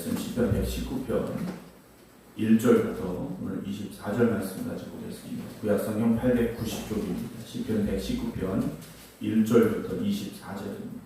말씀 시편 119편 1절부터 오늘 24절 말씀 가지고 오겠습니다. 구약성경 890쪽입니다. 시편 119편 1절부터 24절입니다.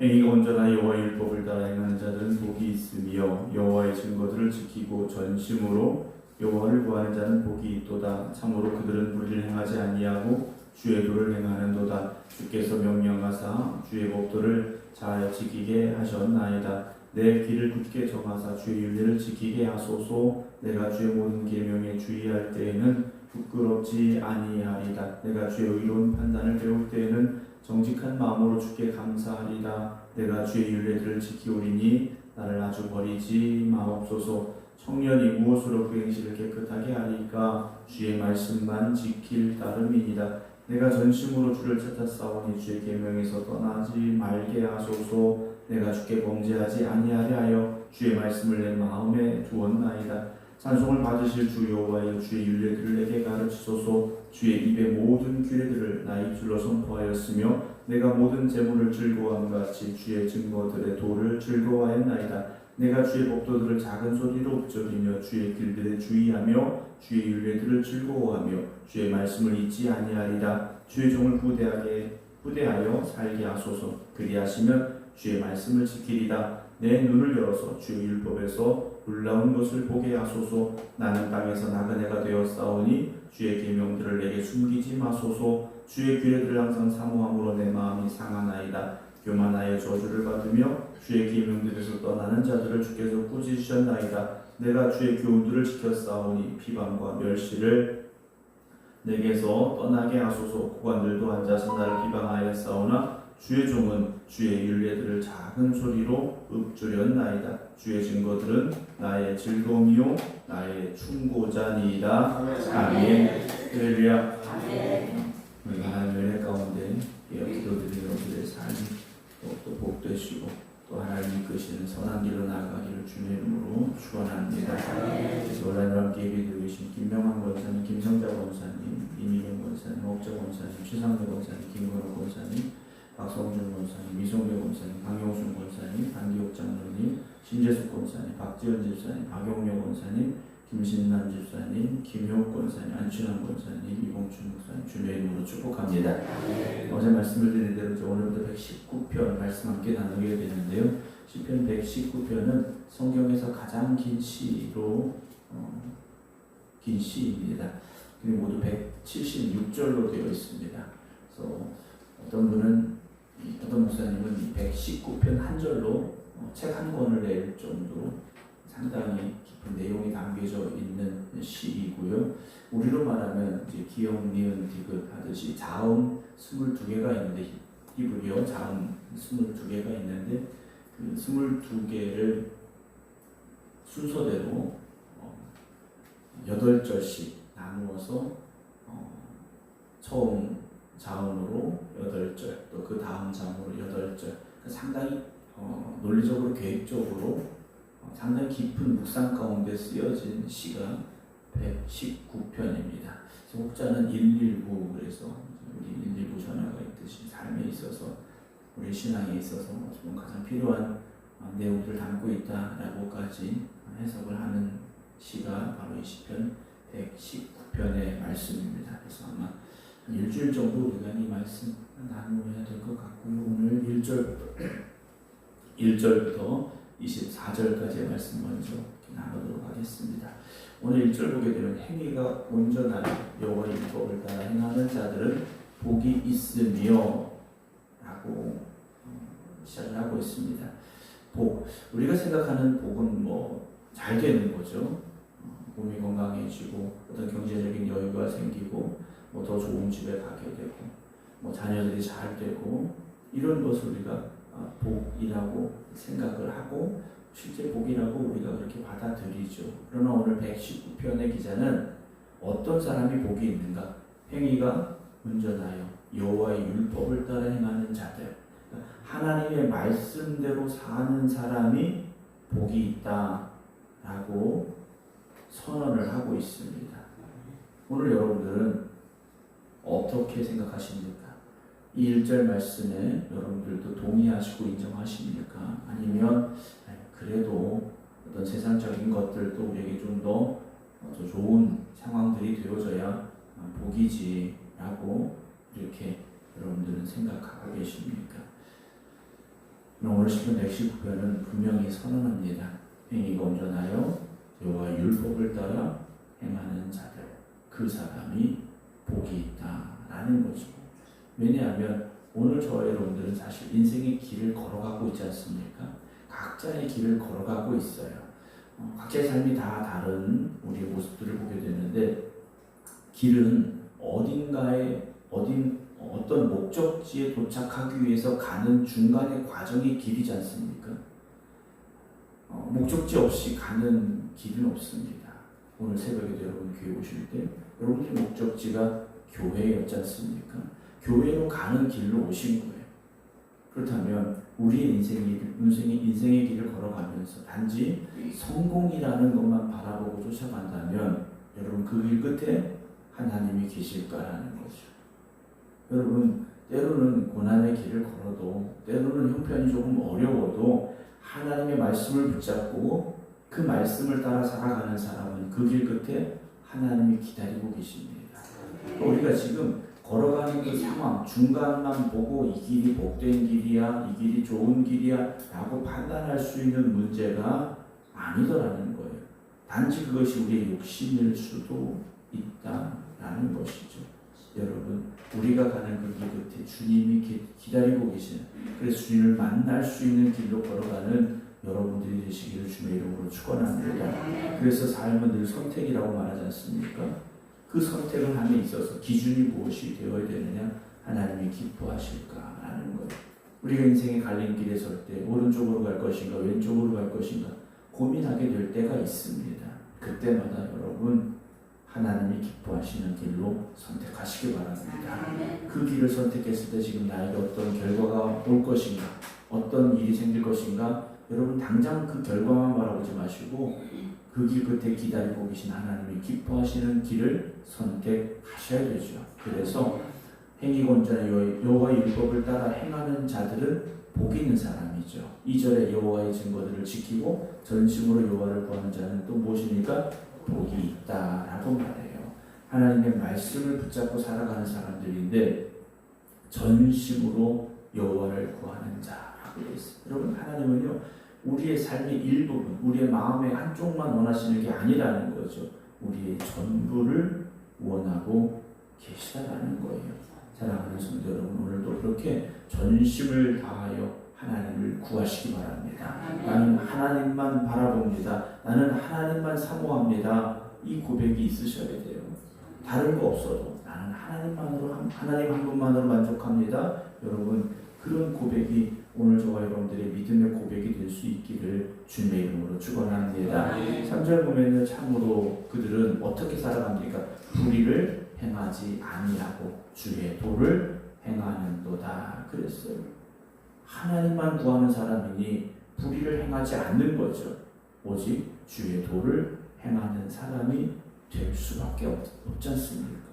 행위가 온전하여 여호와의 율법을 따라 행하는 자들은 복이 있으며 여호와의 증거들을 지키고 전심으로 여호와를 구하는 자는 복이 있도다. 참으로 그들은 불의를 행하지 아니하고 주의 도를 행하는도다. 주께서 명령하사 주의 법도를 잘 지키게 하셨나이다. 내 길을 굳게 정하사 주의 윤례를 지키게 하소서. 내가 주의 모든 계명에 주의할 때에는 부끄럽지 아니하리다. 내가 주의 의로운 판단을 배울 때에는 정직한 마음으로 주께 감사하리다. 내가 주의 윤례들을 지키오리니 나를 아주 버리지 마옵소서. 청년이 무엇으로 그 행실을 깨끗하게 하리까? 주의 말씀만 지킬 따름이니이다. 내가 전심으로 주를 찾았사오니 주의 계명에서 떠나지 말게 하소서. 내가 주께 범죄하지 아니하려 하여 주의 말씀을 내 마음에 두었나이다. 찬송을 받으실 주 여호와여, 주의 윤례들을 내게 가르치소서. 주의 입의 모든 규례들을 나 입술로 선포하였으며 내가 모든 재물을 즐거워함과 같이 주의 증거들의 도를 즐거워하였나이다. 내가 주의 법도들을 작은 소리로 읊조리며 주의 길들에 주의하며 주의 윤례들을 즐거워하며 주의 말씀을 잊지 아니하리라. 주의 종을 후대하여 살게 하소서. 그리하시면 주의 말씀을 지키리다. 내 눈을 열어서 주의 율법에서 놀라운 것을 보게 하소서. 나는 땅에서 나그네가 되었사오니 주의 계명들을 내게 숨기지 마소서. 주의 규례들을 항상 사모함으로 내 마음이 상하나이다. 교만하여 저주를 받으며 주의 계명들에서 떠나는 자들을 주께서 꾸짖으셨나이다. 내가 주의 교훈들을 지켰사오니 비방과 멸시를 내게서 떠나게 하소서. 고관들도 앉아서 나를 비방하였사오나 주의 종은 주의 윤례들을 작은 소리로 읊조렸나이다. 주의 증거들은 나의 즐거움이요 나의 충고자니이다. 아멘. 할렐루야. 우리가 하나님의 은혜 가운데 기도드리는 우리의 삶이 또 복되시고 또 하나님 이끄시는 선한 길로 나아가기를 주님의 이름으로 축원합니다. 오늘 함께 예배드리고 계신 김명환 권사님, 김성자 권사님, 이민영 권사님, 옥자 권사님, 최상대 권사님, 김건호 권사님, 박성준 권사님, 미성배 권사님, 강용순 권사님, 안기옥 장로님, 신재숙 권사님, 박지현 집사님, 박용묘 권사님, 김신남 집사님, 김효욱 권사님, 안춘환 권사님, 이봉춘 목사님 주님의 이름으로 축복합니다. 어제 말씀을 드린 대로 오늘부터 119편 말씀 함께 나누게 되는데요. 시편 119편은 성경에서 가장 긴 시로 긴 시입니다. 그리고 모두 176절로 되어 있습니다. 그래서 어떤 목사님은 119편 한 절로 책 한 권을 낼 정도로 상당히 깊은 내용이 담겨져 있는 시이고요. 우리로 말하면 이제 기역, 니은, 디귿 하듯이 자음 22개가 있는데 히브리어 자음 22개가 있는데 그 22개를 순서대로 8절씩 나누어서 처음 자음으로 8절, 또 그 다음 자음으로 8절. 상당히 논리적으로 계획적으로 상당히 깊은 묵상 가운데 쓰여진 시가 119편입니다. 혹자는 119, 그래서 우리 119 전화가 있듯이 삶에 있어서 우리 신앙에 있어서 가장 필요한 내용들을 담고 있다라고까지 해석을 하는 시가 바로 이 시편 119편의 말씀입니다. 그래서 아마 일주일 정도 우리가 이 말씀 나누어야 될 것 같고요. 오늘 1절부터 24절까지의 말씀 먼저 나누도록 하겠습니다. 오늘 1절 보게 되면 행위가 온전하여 여호와의 율법을 따라 행하는 자들은 복이 있으며 라고 시작을 하고 있습니다. 복, 우리가 생각하는 복은 잘 되는 거죠. 몸이 건강해지고 어떤 경제적인 여유가 생기고 더 좋은 집에 가게 되고 자녀들이 잘 되고 이런 것을 우리가 복이라고 생각을 하고 실제 복이라고 우리가 그렇게 받아들이죠. 그러나 오늘 119편의 기자는 어떤 사람이 복이 있는가? 행위가 온전하여 여호와의 율법을 따라 행하는 자들, 하나님의 말씀대로 사는 사람이 복이 있다라고 선언을 하고 있습니다. 오늘 여러분들은 어떻게 생각하십니까? 이 1절 말씀에 여러분들도 동의하시고 인정하십니까? 아니면 그래도 어떤 세상적인 것들도 우리에게 좀 더 좋은 상황들이 되어져야 복이지라고 이렇게 여러분들은 생각하고 계십니까? 오늘 시편 119편은 분명히 선언합니다. 행위가 온전하여 여호와의 율법을 따라 행하는 자들, 그 사람이 복이 있다라는 거죠. 왜냐하면 오늘 저와 여러분들은 사실 인생의 길을 걸어가고 있지 않습니까? 각자의 길을 걸어가고 있어요. 각자의 삶이 다 다른 우리의 모습들을 보게 되는데, 길은 어떤 목적지에 도착하기 위해서 가는 중간의 과정의 길이지 않습니까? 목적지 없이 가는 길은 없습니다. 오늘 새벽에도 여러분 교회 오실 때 여러분의 목적지가 교회였지 않습니까? 교회로 가는 길로 오신 거예요. 그렇다면 우리의 인생의 길을 걸어가면서 단지 성공이라는 것만 바라보고 쫓아간다면 여러분 그 길 끝에 하나님이 계실까라는 거죠. 여러분 때로는 고난의 길을 걸어도, 때로는 형편이 조금 어려워도 하나님의 말씀을 붙잡고 그 말씀을 따라 살아가는 사람은 그 길 끝에 하나님이 기다리고 계십니다. 우리가 지금 걸어가는 그 상황 중간만 보고 이 길이 복된 길이야, 이 길이 좋은 길이야 라고 판단할 수 있는 문제가 아니더라는 거예요. 단지 그것이 우리의 욕심일 수도 있다라는 것이죠. 여러분 우리가 가는 그 길 끝에 주님이 기다리고 계시는, 그래서 주님을 만날 수 있는 길로 걸어가는 여러분들이 되시기를 주님의 이름으로 축원합니다. 그래서 삶은 늘 선택이라고 말하지 않습니까? 그 선택을 함에 있어서 기준이 무엇이 되어야 되느냐? 하나님이 기뻐하실까라는 거예요. 우리가 인생의 갈림길에 설 때 오른쪽으로 갈 것인가 왼쪽으로 갈 것인가 고민하게 될 때가 있습니다. 그때마다 여러분 하나님이 기뻐하시는 길로 선택하시기 바랍니다. 그 길을 선택했을 때 지금 나에게 어떤 결과가 올 것인가, 어떤 일이 생길 것인가, 여러분 당장 그 결과만 바라보지 마시고 그 길 끝에 기다리고 계신 하나님이 기뻐하시는 길을 선택하셔야 되죠. 그래서 행위가 온전한 여호와의 율법을 따라 행하는 자들은 복 있는 사람이죠. 2절에 여호와의 증거들을 지키고 전심으로 여호와를 구하는 자는 또 무엇입니까? 복이 있다라고 말해요. 하나님의 말씀을 붙잡고 살아가는 사람들인데 전심으로 여호와를 구하는 자라고 되어 있습니다. 여러분 하나님은요 우리의 삶의 일부분, 우리의 마음의 한쪽만 원하시는 게 아니라는 거죠. 우리의 전부를 원하고 계시다라는 거예요. 사랑하는 성도 여러분, 오늘도 그렇게 전심을 다하여 하나님을 구하시기 바랍니다. 나는 하나님만 바라봅니다. 나는 하나님만 사모합니다. 이 고백이 있으셔야 돼요. 다른 거 없어도 나는 하나님 한 분만으로 만족합니다. 여러분 그런 고백이 오늘 저와 여러분들의 믿음의 고백이 될 수 있기를 주님의 이름으로 축원합니다. 3절 보면은 참으로 그들은 어떻게 살아갑니까? 불의를 행하지 아니하고 주의 도를 행하는도다 그랬어요. 하나님만 구하는 사람이니 불의를 행하지 않는 거죠. 오직 주의 도를 행하는 사람이 될 수밖에 없지 않습니까?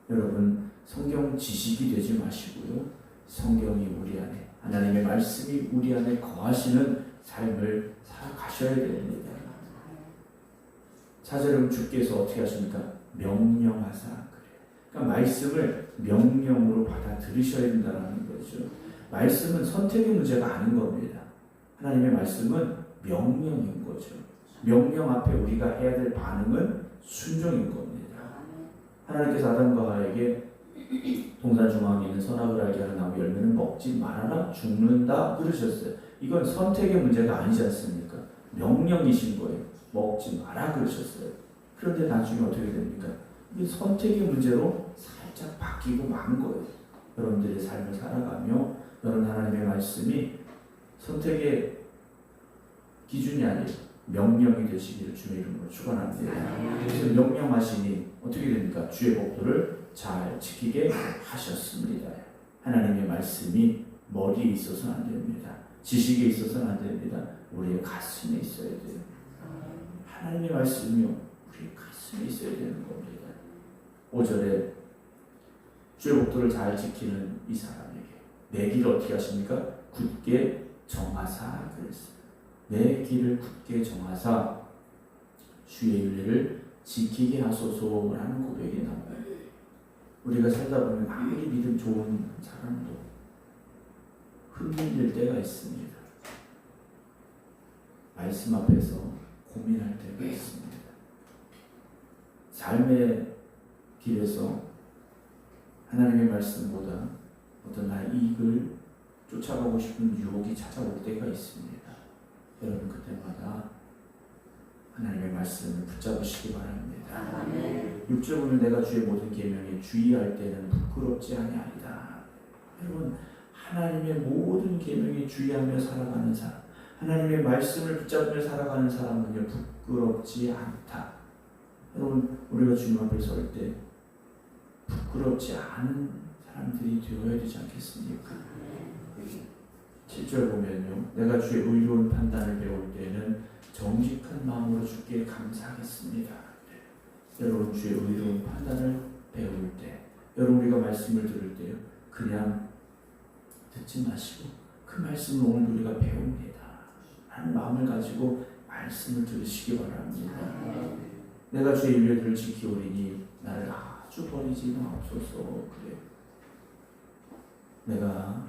여러분 성경 지식이 되지 마시고요. 성경이 우리 안에, 하나님의 말씀이 우리 안에 거하시는 삶을 살아가셔야 됩니다. 4절은 주께서 어떻게 하십니까? 명령하사 그래요. 그러니까 말씀을 명령으로 받아들이셔야 된다는 거죠. 말씀은 선택의 문제가 아닌 겁니다. 하나님의 말씀은 명령인 거죠. 명령 앞에 우리가 해야 될 반응은 순종인 겁니다. 하나님께서 아담과 하와에게 동산 중앙에 있는 선악을 알게 하는 나무 열매는 먹지 말아라 죽는다 그러셨어요. 이건 선택의 문제가 아니지 않습니까? 명령이신 거예요. 먹지 마라 그러셨어요. 그런데 나중에 어떻게 됩니까? 이게 선택의 문제로 살짝 바뀌고 만 거예요. 여러분들의 삶을 살아가며 여러분 하나님의 말씀이 선택의 기준이 아니에요. 명령이 되시기를 주의 이름으로 축원합니다. 그래서 명령하시니 어떻게 됩니까? 주의 법도를 잘 지키게 하셨습니다. 하나님의 말씀이 머리에 있어서는 안 됩니다. 지식에 있어서는 안 됩니다. 우리의 가슴에 있어야 돼요. 하나님의 말씀이요 우리의 가슴에 있어야 되는 겁니다. 5절에 주의 법도를 잘 지키는 이 사람에게 내 길을 어떻게 하십니까? 굳게 정하사 그랬어요. 내 길을 굳게 정하사 주의 윤례를 지키게 하소서라는 고백이 나와요. 우리가 살다 보면 아무리 믿음 좋은 사람도 흔들릴 때가 있습니다. 말씀 앞에서 고민할 때가 있습니다. 삶의 길에서 하나님의 말씀보다 어떤 나의 이익을 쫓아가고 싶은 유혹이 찾아올 때가 있습니다. 여러분 그때마다 하나님의 말씀을 붙잡으시기 바랍니다. 6절 보면 내가 주의 모든 계명에 주의할 때는 부끄럽지 아니하리다. 여러분 하나님의 모든 계명에 주의하며 살아가는 사람, 하나님의 말씀을 붙잡으며 살아가는 사람은요 부끄럽지 않다. 여러분 우리가 주님 앞에 설 때 부끄럽지 않은 사람들이 되어야 되지 않겠습니까? 7절 보면요 내가 주의 의로운 판단을 배울 때는 정직한 마음으로 주께 감사하겠습니다. 여러분 주의 의로운 판단을 배울 때 여러분 우리가 말씀을 들을 때요 그냥 듣지 마시고 그 말씀을 오늘 우리가 배웁니다 하는 마음을 가지고 말씀을 들으시기 바랍니다. 내가 주의 윤례들을 지키오리니 나를 아주 버리지 마옵소서. 그래요. 내가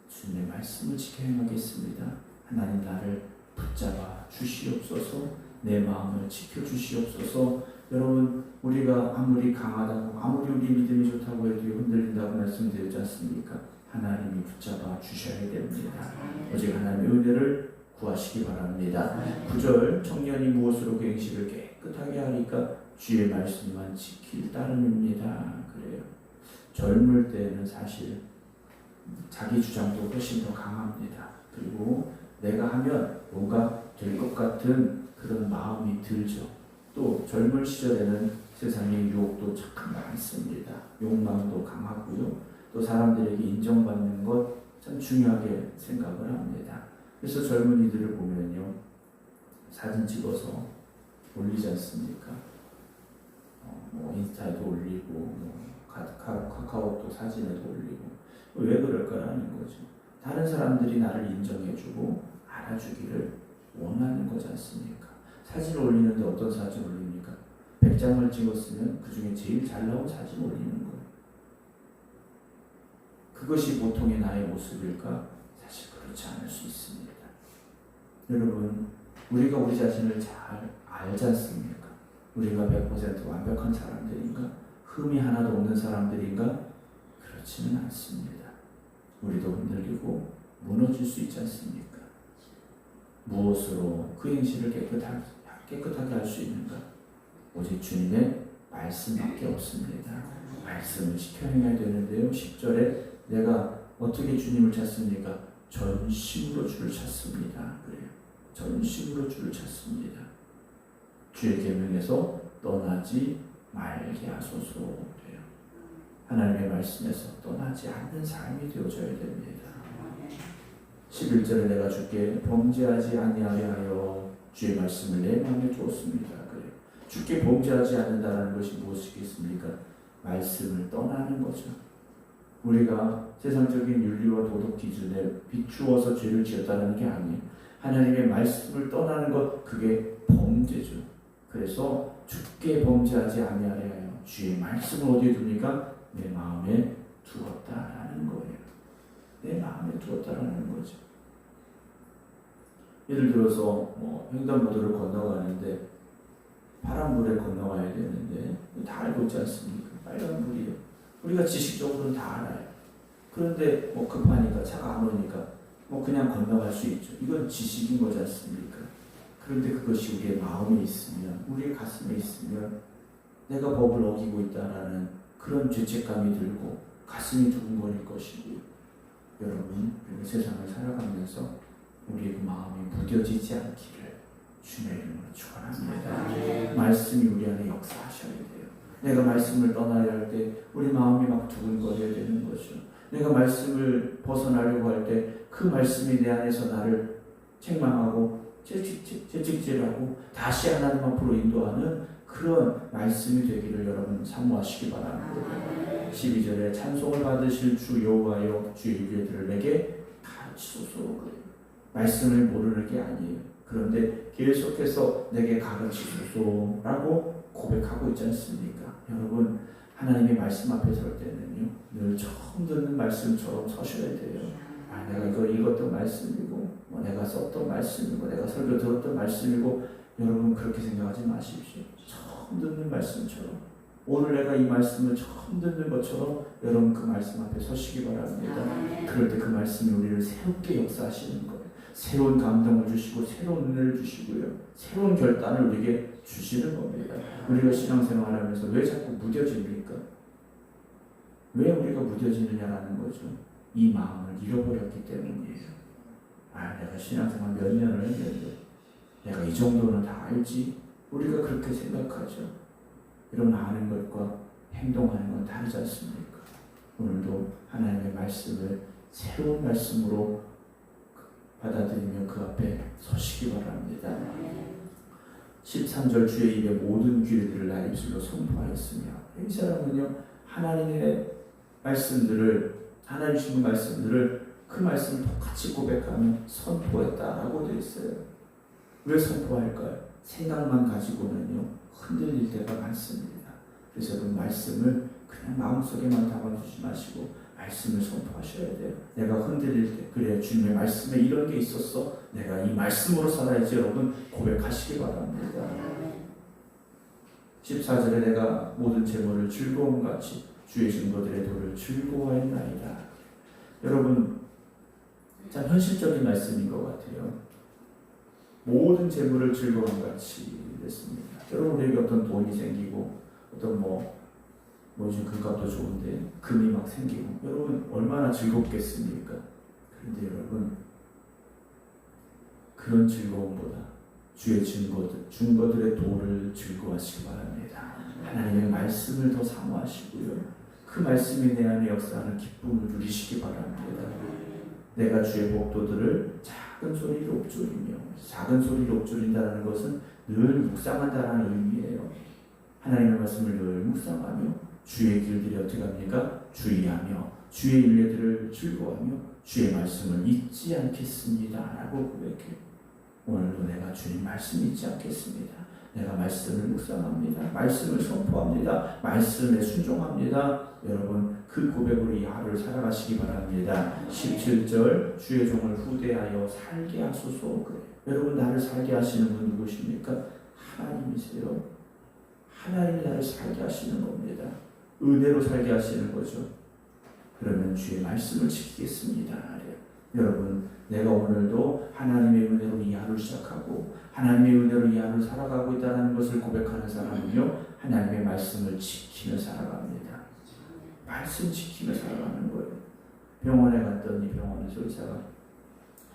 주님의 말씀을 지켜 행하겠습니다. 하나님 나를 붙잡아 주시옵소서. 내 마음을 지켜 주시옵소서. 여러분 우리가 아무리 강하다고 아무리 우리 믿음이 좋다고 해도 흔들린다고 말씀드렸지 않습니까? 하나님이 붙잡아 주셔야 됩니다. 오직 하나님의 은혜를 구하시기 바랍니다. 9절 청년이 무엇으로 그 행실을 깨끗하게 하니까 주의 말씀만 지킬 따름입니다. 그래요. 젊을 때는 사실 자기 주장도 훨씬 더 강합니다. 그리고 내가 하면 뭔가 될 것 같은 그런 마음이 들죠. 또 젊은 시절에는 세상의 유혹도 참 많습니다. 욕망도 강하고요. 또 사람들에게 인정받는 것 참 중요하게 생각을 합니다. 그래서 젊은이들을 보면요 사진 찍어서 올리지 않습니까? 인스타에도 올리고 카카오톡 사진에도 올리고 왜 그럴까라는 거죠. 다른 사람들이 나를 인정해주고 알아주기를 원하는 거지 않습니까? 사진을 올리는데 어떤 사진 올립니까? 100장을 찍었으면 그 중에 제일 잘 나온 사진 올리는 거예요. 그것이 보통의 나의 모습일까? 사실 그렇지 않을 수 있습니다. 여러분 우리가 우리 자신을 잘 알지 않습니까? 우리가 100% 완벽한 사람들인가? 흠이 하나도 없는 사람들인가? 그렇지는 않습니다. 우리도 흔들리고 무너질 수 있지 않습니까? 무엇으로 그 행실을 깨끗하게 할 수 있는가? 오직 주님의 말씀밖에 없습니다. 말씀을 지켜 행해야 되는데요. 10절에 내가 어떻게 주님을 찾습니까? 전심으로 주를 찾습니다. 그래요. 전심으로 주를 찾습니다. 주의 계명에서 떠나지 말게 하소서. 그래요. 하나님의 말씀에서 떠나지 않는 삶이 되어져야 됩니다. 11절에 내가 주께 범죄하지 아니하려 하여 주의 말씀을 내 마음에 두었습니다. 그래요. 주께 범죄하지 않는다는 것이 무엇이겠습니까? 말씀을 떠나는 거죠. 우리가 세상적인 윤리와 도덕 기준에 비추어서 죄를 지었다는 게 아니에요. 하나님의 말씀을 떠나는 것 그게 범죄죠. 그래서 주께 범죄하지 아니하려 하여 주의 말씀을 어디에 둡니까? 내 마음에 두었다라는 거예요. 내 마음에 두었다라는 거죠. 예를 들어서 횡단보도를 건너가는데 파란불에 건너가야 되는데 다 알고 있지 않습니까? 빨간불이에요. 우리가 지식적으로는 다 알아요. 그런데 급하니까 차가 안 오니까 그냥 건너갈 수 있죠. 이건 지식인 거지 않습니까? 그런데 그것이 우리의 마음에 있으면 우리의 가슴에 있으면 내가 법을 어기고 있다라는 그런 죄책감이 들고 가슴이 두근거릴 것이고요. 여러분 그리고 세상을 살아가면서 우리의 그 마음이 무뎌지지 않기를 주님의 이름으로 축원합니다. 말씀이 우리 안에 역사하셔야 돼요. 내가 말씀을 떠나야 할 때 우리 마음이 막 두근거려야 되는 거죠. 내가 말씀을 벗어나려고 할 때 그 말씀이 내 안에서 나를 책망하고 채찍질하고 다시 하나님 앞으로 인도하는 그 그런 말씀이 되기를 여러분 사모하시기 바랍니다. 12절에 찬송을 받으실 주 여호와여 주의 일들을 내게 가르치소서. 말씀을 모르는 게 아니에요. 그런데 계속해서 내게 가르치소서라고 고백하고 있지 않습니까? 여러분 하나님의 말씀 앞에 설 때는요 늘 처음 듣는 말씀처럼 서셔야 돼요. 내가 이거 읽었던 말씀이고 내가 썼던 말씀이고 내가 설교 들었던 말씀이고 여러분 그렇게 생각하지 마십시오. 처음 듣는 말씀처럼 오늘 내가 이 말씀을 처음 듣는 것처럼 여러분 그 말씀 앞에 서시기 바랍니다. 그럴 때 그 말씀이 우리를 새롭게 역사하시는 거예요. 새로운 감동을 주시고 새로운 은혜를 주시고요. 새로운 결단을 우리에게 주시는 겁니다. 우리가 신앙생활하면서 왜 자꾸 무뎌집니까? 왜 우리가 무뎌지느냐라는 거죠. 이 마음을 잃어버렸기 때문이에요. 내가 신앙생활 몇 년을 했는데 내가 이 정도는 다 알지? 우리가 그렇게 생각하죠. 이런 아는 것과 행동하는 건 다르지 않습니까? 오늘도 하나님의 말씀을 새로운 말씀으로 받아들이며 그 앞에 서시기 바랍니다. 13절 주의 입에 모든 귀를 나의 입술로 선포하였으며 이 사람은요 하나님의 말씀들을 하나님 주신 말씀들을 그 말씀을 똑같이 고백하며 선포했다라고 되어 있어요. 왜 선포할까요? 생각만 가지고는요 흔들릴 때가 많습니다. 그래서 그 말씀을 그냥 마음속에만 담아두지 마시고 말씀을 선포하셔야 돼요. 내가 흔들릴 때 그래 주님의 말씀에 이런 게 있었어. 내가 이 말씀으로 살아야지. 여러분 고백하시기 바랍니다. 14절에 내가 모든 재물을 즐거움같이 주의 증거들의 도를 즐거워하였나이다. 여러분 참 현실적인 말씀인 것 같아요. 모든 재물을 즐거움같이 됐습니다. 여러분 우리에게 어떤 돈이 생기고 어떤 요즘 금값도 좋은데 금이 막 생기고 여러분 얼마나 즐겁겠습니까? 그런데 여러분 그런 즐거움보다 주의 증거들의 도를 즐거워하시기 바랍니다. 하나님의 말씀을 더 사모하시고요. 그 말씀이 내 안에 역사하는 기쁨을 누리시기 바랍니다. 내가 주의 복도들을 작은 소리로 읊조리며 작은 소리로 읊조린다는 것은 늘 묵상한다는 의미예요. 하나님의 말씀을 늘 묵상하며 주의 길들이 어떻게 합니까? 주의하며 주의 인례들을 즐거워하며 주의 말씀을 잊지 않겠습니다 라고 고백해요. 오늘도 내가 주님 말씀 잊지 않겠습니다. 내가 말씀을 묵상합니다. 말씀을 선포합니다. 말씀에 순종합니다. 여러분 그 고백으로 이 하루를 살아가시기 바랍니다. 17절 주의 종을 후대하여 살게 하소서. 여러분 나를 살게 하시는 분 누구십니까? 하나님이세요. 하나님이 나를 살게 하시는 겁니다. 은혜로 살게 하시는 거죠. 그러면 주의 말씀을 지키겠습니다. 여러분 내가 오늘도 하나님의 은혜로 이 하루를 시작하고 하나님의 은혜로 이 하루를 살아가고 있다는 것을 고백하는 사람은요 하나님의 말씀을 지키며 살아갑니다. 말씀 지키며 살아가는 거예요. 병원에 갔더니 병원에서 의사가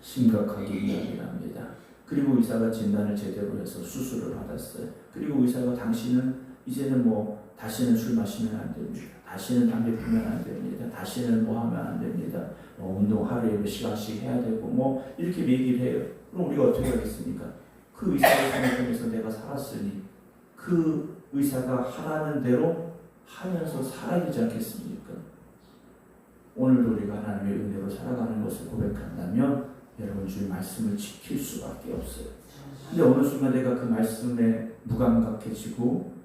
심각하게 이야기를 합니다. 그리고 의사가 진단을 제대로 해서 수술을 받았어요. 그리고 의사가 당신은 이제는 다시는 술 마시면 안 됩니다. 다시는 담배 피우면 안 됩니다. 다시는 하면 안 됩니다. 운동 하루에 몇 시간씩 해야 되고 이렇게 얘기를 해요. 그럼 우리가 어떻게 하겠습니까? 그 의사의 삶을 통해서 내가 살았으니 그 의사가 하라는 대로 하면서 살아야 되지 않겠습니까? 오늘도 우리가 하나님의 은혜로 살아가는 것을 고백한다면 여러분 주의 말씀을 지킬 수밖에 없어요. 근데 어느 순간 내가 그 말씀에 무감각해지고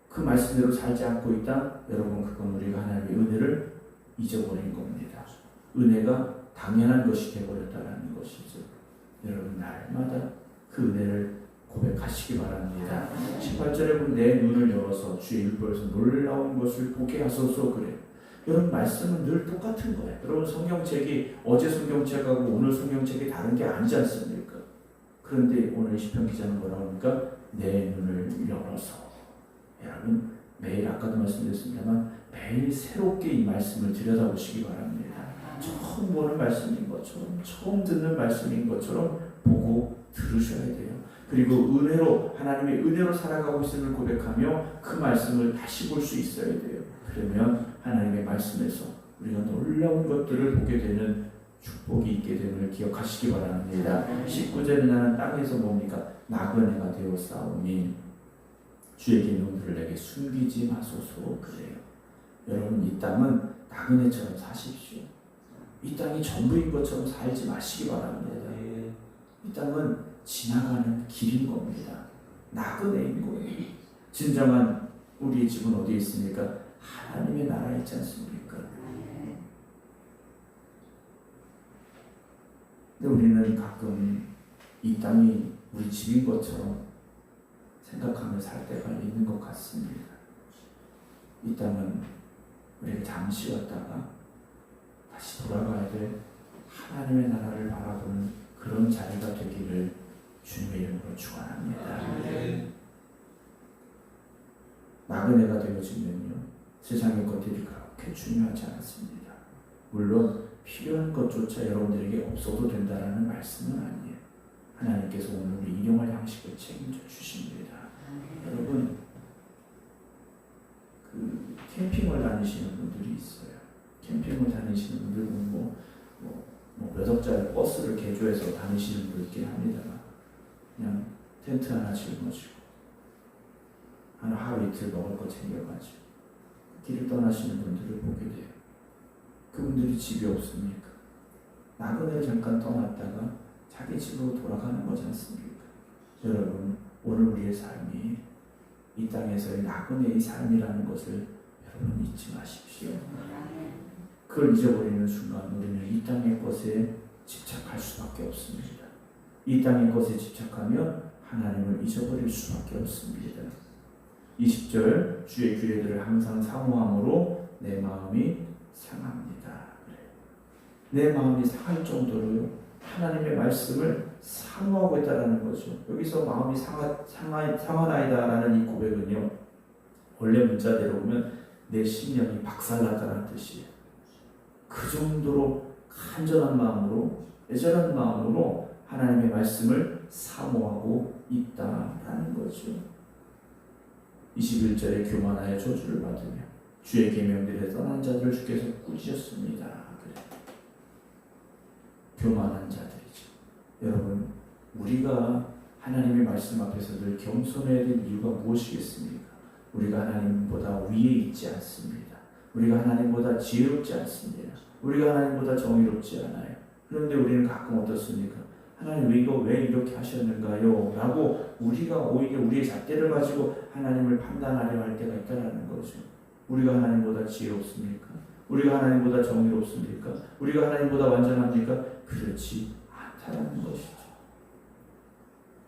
그 말씀대로 살지 않고 있다? 여러분 그건 우리가 하나님의 은혜를 잊어버린 겁니다. 은혜가 당연한 것이 되어버렸다는 것이죠. 여러분 날마다 그 은혜를 고백하시기 바랍니다. 18절에 보면 내 눈을 열어서 주의 율법에서 놀라운 것을 보게 하소서 그래요. 여러분 말씀은 늘 똑같은 거예요. 여러분 성경책이 어제 성경책하고 오늘 성경책이 다른 게 아니지 않습니까? 그런데 오늘 시편 기자는 뭐라고 합니까? 내 눈을 열어서. 여러분 매일 아까도 말씀드렸습니다만 매일 새롭게 이 말씀을 들여다보시기 바랍니다. 처음 보는 말씀인 것처럼 처음 듣는 말씀인 것처럼 보고 들으셔야 돼요. 그리고 은혜로 하나님의 은혜로 살아가고 있음을 고백하며 그 말씀을 다시 볼 수 있어야 돼요. 그러면 하나님의 말씀에서 우리가 놀라운 것들을 보게 되는 축복이 있게 됨을 기억하시기 바랍니다. 19절에 나는 땅에서 뭡니까? 나그네가 되어 싸우니 주의 계명들을 내게 숨기지 마소서. 그래요. 여러분, 이 땅은 나그네처럼 사십시오. 이 땅이 전부인 것처럼 살지 마시기 바랍니다. 이 땅은 지나가는 길인 겁니다. 나그네인 거예요. 진정한 우리의 집은 어디에 있습니까? 하나님의 나라에 있지 않습니까? 근데 우리는 가끔 이 땅이 우리 집인 것처럼 생각하며 살 때가 있는 것 같습니다. 이 땅은 우리가 잠시 왔다가 다시 돌아가야 될 하나님의 나라를 바라보는 그런 자리가 되기를 주님의 이름으로 축원합니다. 나그네가 되어지면요, 세상의 것들이 그렇게 중요하지 않습니다. 물론 필요한 것조차 여러분들에게 없어도 된다라는 말씀은 아니에요. 하나님께서 오늘 우리 일용할 양식을 책임져 주십니다. 여러분, 그 캠핑을 다니시는 분들이 있어요. 캠핑을 다니시는 분들은 몇 억짜리 버스를 개조해서 다니시는 분도 있긴 합니다만, 그냥 텐트 하나 짊어지고 하루 이틀 먹을 거 챙겨가지고 길을 떠나시는 분들을 보게 돼요. 그분들이 집이 없습니까? 나그네를 잠깐 떠났다가 자기 집으로 돌아가는 거지 않습니까? 여러분, 오늘 우리의 삶이 이 땅에서의 나그네의 삶이라는 것을 여러분 잊지 마십시오. 그걸 잊어버리는 순간 우리는 이 땅의 것에 집착할 수밖에 없습니다. 이 땅의 것에 집착하면 하나님을 잊어버릴 수밖에 없습니다. 20절, 주의 규례들을 항상 사모함으로 내 마음이 상합니다. 내 마음이 상할 정도로요, 하나님의 말씀을 사모하고 있다는 거죠. 여기서 마음이 상하나이다라는 이 고백은요, 원래 문자대로 보면 내 심령이 박살났다는 뜻이에요. 그 정도로 간절한 마음으로, 애절한 마음으로 하나님의 말씀을 사모하고 있다라는 거죠. 21절에 교만하여 저주를 받으며 주의 계명들에 떠난 자들을 주께서 꾸짖으셨습니다. 그래. 교만한 자들이죠. 여러분, 우리가 하나님의 말씀 앞에서 늘 겸손해야 될 이유가 무엇이겠습니까? 우리가 하나님보다 위에 있지 않습니다. 우리가 하나님보다 지혜롭지 않습니다. 우리가 하나님보다 정의롭지 않아요. 그런데 우리는 가끔 어떻습니까? 하나님 왜 이렇게 하셨는가요? 라고 우리가 오히려 우리의 잣대를 가지고 하나님을 판단하려 할 때가 있다는 거죠. 우리가 하나님보다 지혜롭습니까? 우리가 하나님보다 정의롭습니까? 우리가 하나님보다 완전합니까? 그렇지 않다는 것이죠.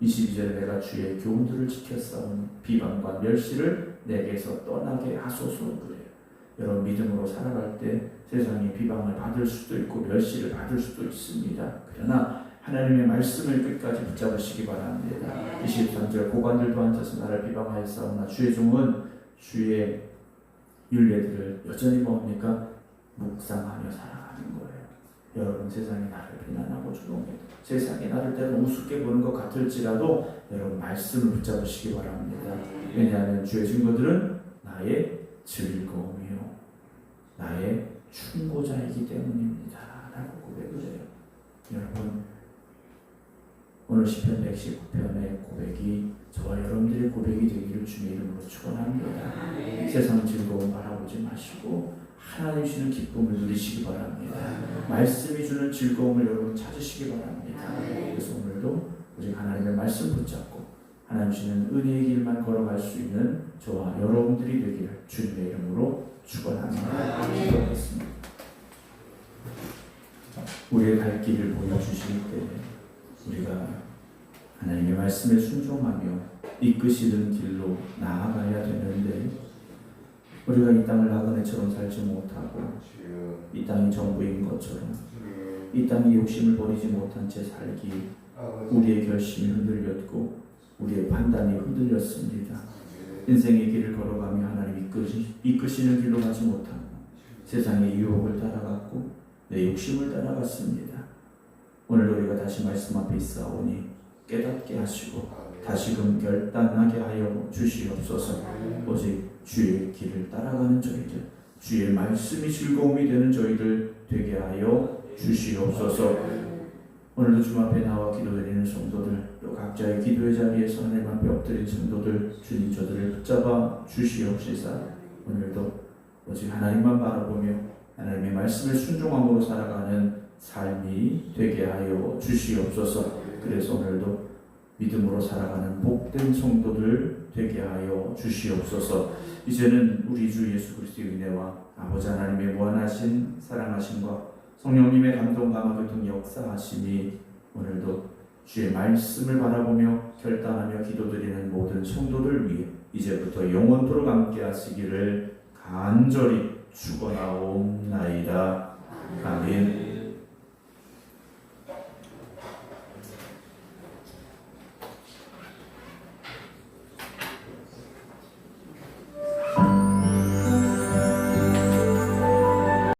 22절에 내가 주의 교훈들을 지켰사오니 비방과 멸시를 내게서 떠나게 하소서. 그래요. 여러분, 믿음으로 살아갈 때 세상에 비방을 받을 수도 있고 멸시를 받을 수도 있습니다. 그러나 하나님의 말씀을 끝까지 붙잡으시기 바랍니다. 23절, 고관들도 앉아서 나를 비방하였사오나 주의 종은 주의 율례들을 여전히 뭐합니까? 묵상하며 살아가는 거예요. 여러분, 세상이 나를 비난하고 조롱해도, 세상이 나를 때로는 우습게 보는 것 같을지라도 여러분, 말씀을 붙잡으시기 바랍니다. 왜냐하면 주의 증거들은 나의 즐거움이요 나의 충고자이기 때문입니다 라고 고백을 해요. 여러분, 오늘 시편 119편의 고백이 저와 여러분들의 고백이 되기를 주의 이름으로 축원합니다. 세상 즐거움 바라보지 마시고 하나님 주시는 기쁨을 누리시기 바랍니다. 말씀이 주는 즐거움을 여러분 찾으시기 바랍니다. 그래서 오늘도 오직 하나님의 말씀 붙잡고 하나님 주시는 은혜의 길만 걸어갈 수 있는 저와 여러분들이 되기를 주님의 이름으로 축원합니다. 기도하겠습니다. 우리의 갈 길을 보여주실 때 우리가 하나님의 말씀에 순종하며 이끄시는 길로 나아가야 되는데, 우리가 이 땅을 나그네처럼 살지 못하고 이 땅이 전부인 것처럼 이 땅이 욕심을 버리지 못한 채 살기, 우리의 결심이 흔들렸고 우리의 판단이 흔들렸습니다. 인생의 길을 걸어가며 하나님 이끄시는 길로 가지 못하고 세상의 유혹을 따라갔고 내 욕심을 따라갔습니다. 오늘 우리가 다시 말씀 앞에 있사오니 깨닫게 하시고 다시금 결단하게 하여 주시옵소서. 오직 주의 길을 따라가는 저희들, 주의 말씀이 즐거움이 되는 저희들 되게 하여 주시옵소서. 오늘도 주님 앞에 나와 기도드리는 성도들, 또 각자의 기도의 자리에서 하나님 앞에 엎드린 성도들, 주님 저들을 붙잡아 주시옵시사. 오늘도 오직 하나님만 바라보며 하나님의 말씀을 순종함으로 살아가는 삶이 되게 하여 주시옵소서. 그래서 오늘도 믿음으로 살아가는 복된 성도들 되게 하여 주시옵소서. 이제는 우리 주 예수 그리스도의 은혜와 아버지 하나님의 무한하신 사랑하심과 성령님의 감동 감화교통 역사하심이 오늘도 주의 말씀을 바라보며 결단하며 기도드리는 모든 성도들 위해 이제부터 영원토록 함께 하시기를 간절히 축원하옵나이다. 아멘.